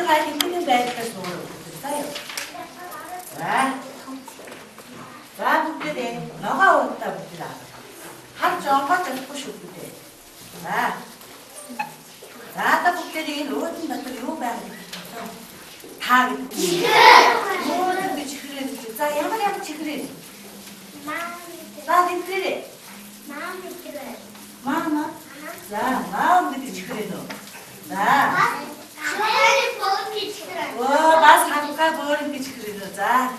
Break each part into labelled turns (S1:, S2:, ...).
S1: 가 힘든 배를 손으로 붙였어요. 자, 붙들에 너가 왔다 붙들아. 하루 종일 갖다 부수고 자, 또 붙들이 로진 것들이 오가는 다 모든 게 지그레 자, 야마야 지그레. 나한테 그래. 마음아. 자, 마음들이 지그레 너. 자. 와, 사과 버린 게 지그레 자.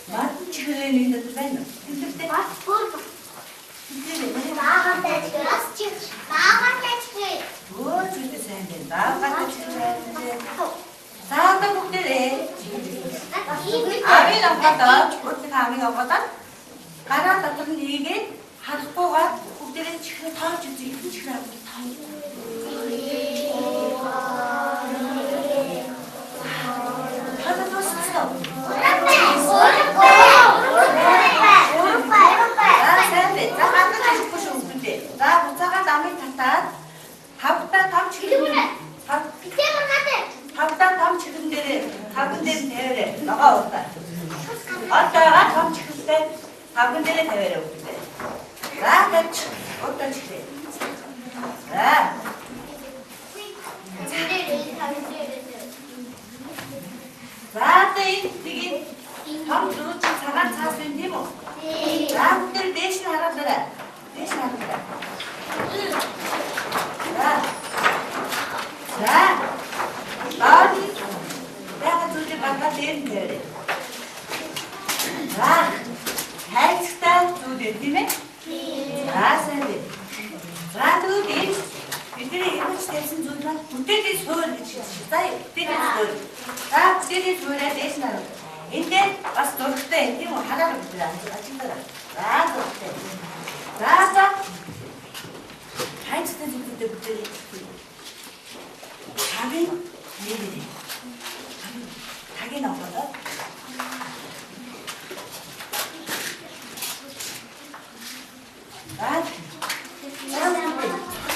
S1: 맞 지그레는 것도 맨날. 근데 뭐 줄때 사야 된다. 나같이 지그레. 자, 또 복대래. 아미 넘었다. 어떻게 아미 넘었다? 가라 같은 이게 학교가 복대래 지금 다 주지 이거 지라고 다. 하나도 쓰어. 나 못자가 남의 탓다. 밥다 다음 지금. 밥다 다음 지금 되래. 밥은 되면 되래. 너가 없다. 어따가 다음 지금 때 밥은 되래 되래 없대. 나 어떤 지래. 나. 나한테 이게 다음 주로 사간 사수인지 뭐. 나한테 대신 하라더라. 대신 하라더라. 자, 나는 내가 둘째 바깥 내면 되래. 자, 헬스타 두대 팀에. 자, 세대. 자, 두대. 이들이 이렇게 대신 주나? 그때도 소리 치시다. 그때도 소리. 자, 그때도 소리 대신 하라. 이제 와서 돌 때, 이거 하나를 붙이라. 아침더라. 자, 돌 때. 자. 헬스타 그때 붙이래. 닭은 얘들이 닭이 나오거든.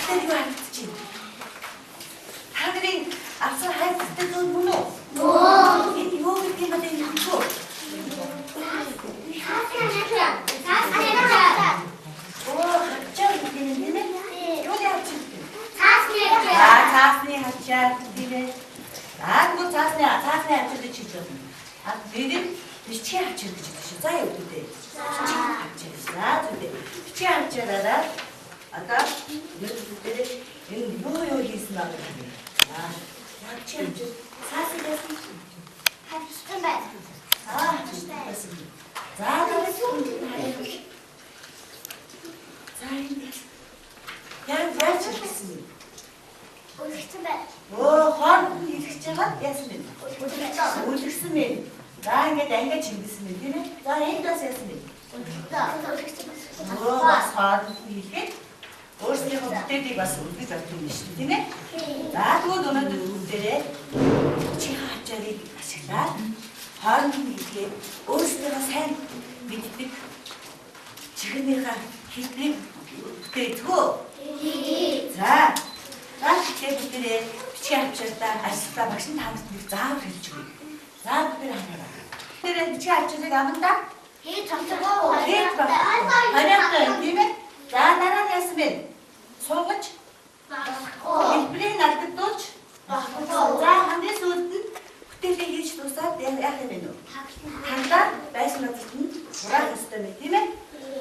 S1: 때리고 할지 닭들이 앞서 할 때도 뭐노 이거 이렇게만 되는 거 합쳐 되는데는 요새 합쳐 자스네 합쳐 되네 나도 자스네 합쳐도 치죠 너희들 피치 합쳐도 치죠 자요 그때 피치 합쳐서 그때 피치 합쳐라라 아까 그때는 여기 있으나 그러네 합쳐 사스네 오죽스면 나한테 내가 준비했으면 되네. 나 행가서 했으면. 사는 이게 어디서 그때 가서 우리가 되는 되네. 나도 너는 그때 제가짜리 하시나. 하는 이게 어디서 산 밑에 지금 내가 그때 그때도 자, 나 그때 피치 합쳤다, 아쉽다, 막신 다음 자 그랬죠. 자 그때 하나라. 그때 피치 합쳐서 가면 다. 잠깐만. 아니야, 이면 자 나랑 했으면 소고치. 이플레이 날 때도 자 한대 소든 그때 되게 시도사 내가 하면은 한다 말씀하셨던 뭐라 했었다면 이면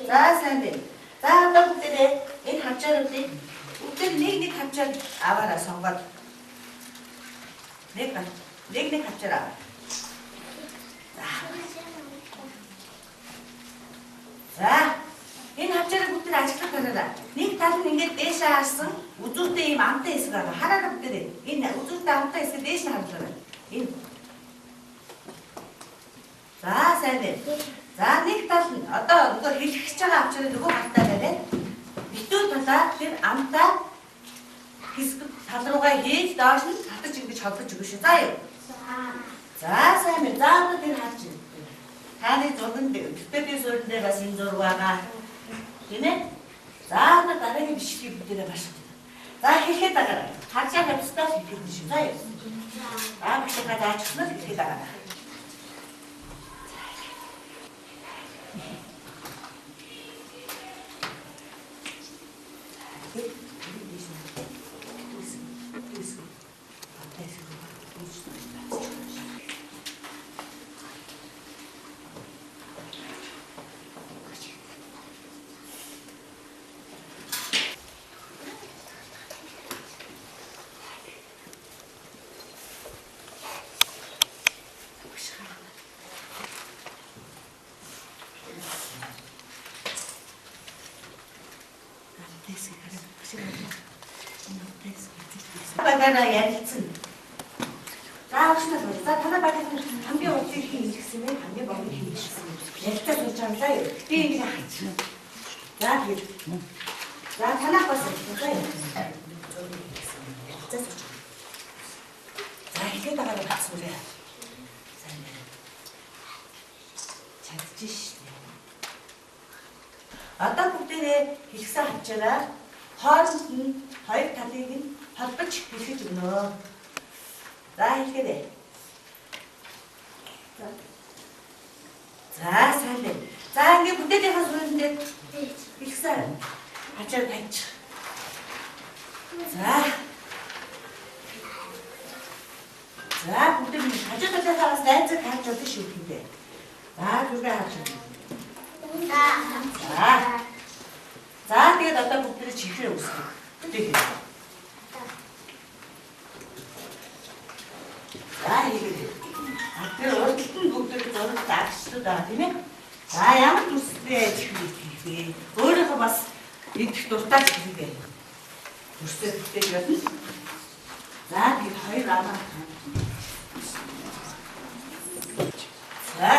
S1: 자 선배. 자 너 그때 이 합쳐를 때 그때 네 합쳐 아와라 성과 내가 합쳐라. 자, 이 합쳐를 그때 아직도 그러다. 네 다른 게 대샤스 우주 때이 많다 있어가 하나를 그때 이 우주 때 많다 있어 대신 하더라. 자, 선배. 자, 네 다른 어떤 거 히치가 합쳐를 누구 갖다 그래? 밑도 받다 그 암다 히스크 다 들어가 해 다시 다 지금 잡고 주고 싶어요. 자, 선배. 자도 될 하지. 다음에 좁은데 그때 소리인데 가서 인도로 와가. 그네? 자도 다른 게 비시기 붙이려 마십니다. За хэлэхэд дагаа. Хагшаа тавьстаа хэлэх шүү заяа. Багшгаа даачсан л хэлэхэд дагаа. Багаараа ярилцсан. Заавчнаа за танаа багийн хамгийн удыг хийх гэсэн юм хамгийн багыг хийх гэсэн юм. Ярилцаж болж байгаа юм. Би ингэ хаачих. За тэгээд за танаа бас заяа. За ихэд байгаа бацсан үү? Чадчих шээ. Одоо бүгдээ хэлсэн хавчаараа хооронд нь хоёр талыг нь холбож хэлж өгнө. За хэлгээд. За сайн. За ингээд бүтээнийхээ сүлдээ хэлсэн. Хачаар тавьчих. За. За бүгдээ хажуу талаас найзыг харж удаа шүү дээ. За зүргээ харж. За тэгээд одоо бүгдээ чихрээ үсгэх. Бүтээх. За хийгээд. Тэр урдталт нь бүгдээ зураг дагчлаад байгаа тийм ээ. За ямар төстэй чихрээ хийх вэ? Өөрөөхөө бас идэх дуртай чихрээ. Төстэй бүтээх болно. За тэгээд хоёр аваа. За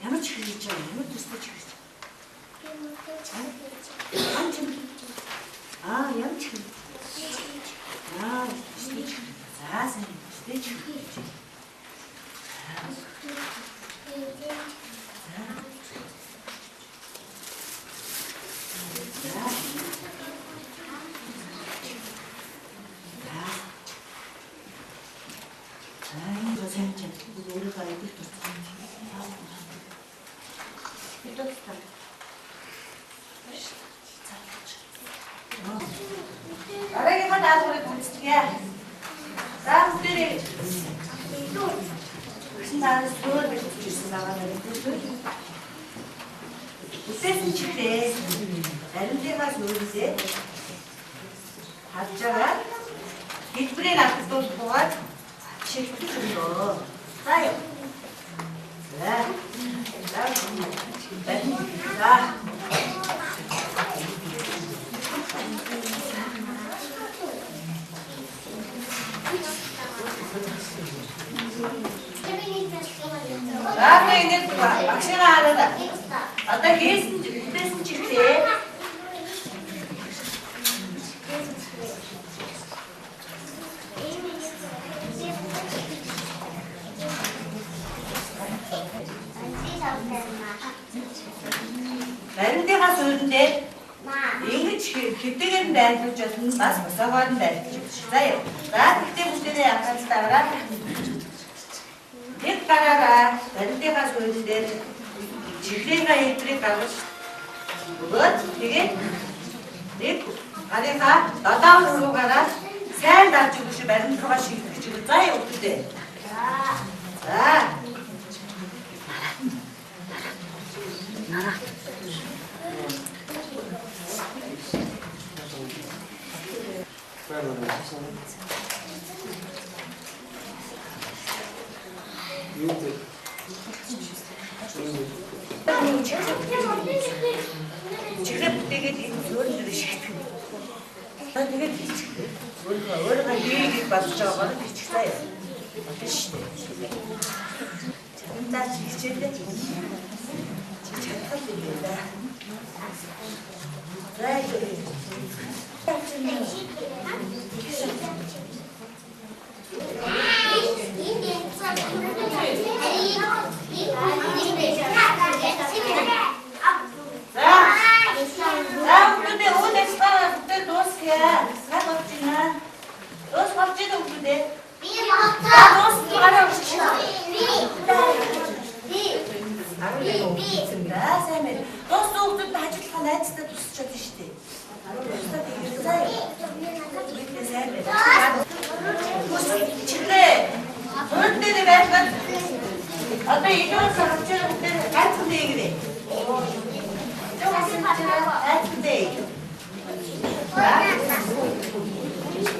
S1: ямар чихрээ хийж байгаа ямар төстэй чихрээ. Ямар чихрээ. Төстэй чихрээ. За сайн төстэй чихрээ. Арайгаа даалгаврыг гүйцэтгэе. За бүгдээ шинээр зөвөр бичсэн байгаа юм. Үсэсэн чихрээ. Аримтгаас нүүрсээ хажаараа хэлбэрээр автуулбаад чихрэх юм. За яа. За. За. Ini vaksin ada. Ada gas, tes чихрээ. Баримтынхаа сүйдээ ингэж хэвтэйгээр нь байлуулж болно. Бас босоогоор нь байлуулж. За яа. За тэгтээ бүтээнээ анхааралтай. Нэг гараараа баримтынхаа сүйдээ чихрээгээ хэвтрийг гаргаж өгөөд тэгээд нэг гарынхаа додоо руугаараа сайн дарж өгөх шиг баримтгаа шийдэж өгөө. За яа үгтэй. За. Нара. Чихрээ бүтээгээд энэ зөөрөнд шигтгэв. Тэгээд өөрөө хийгээд болж байгаа бол хичээлээ. Тийш. Чамдаа хичээлээ. Чамдаа юм да. Right. 아빠 이쪽으로 합쳐서 그때는 같은 데 그래. 조금씩 합쳐서 같은 데.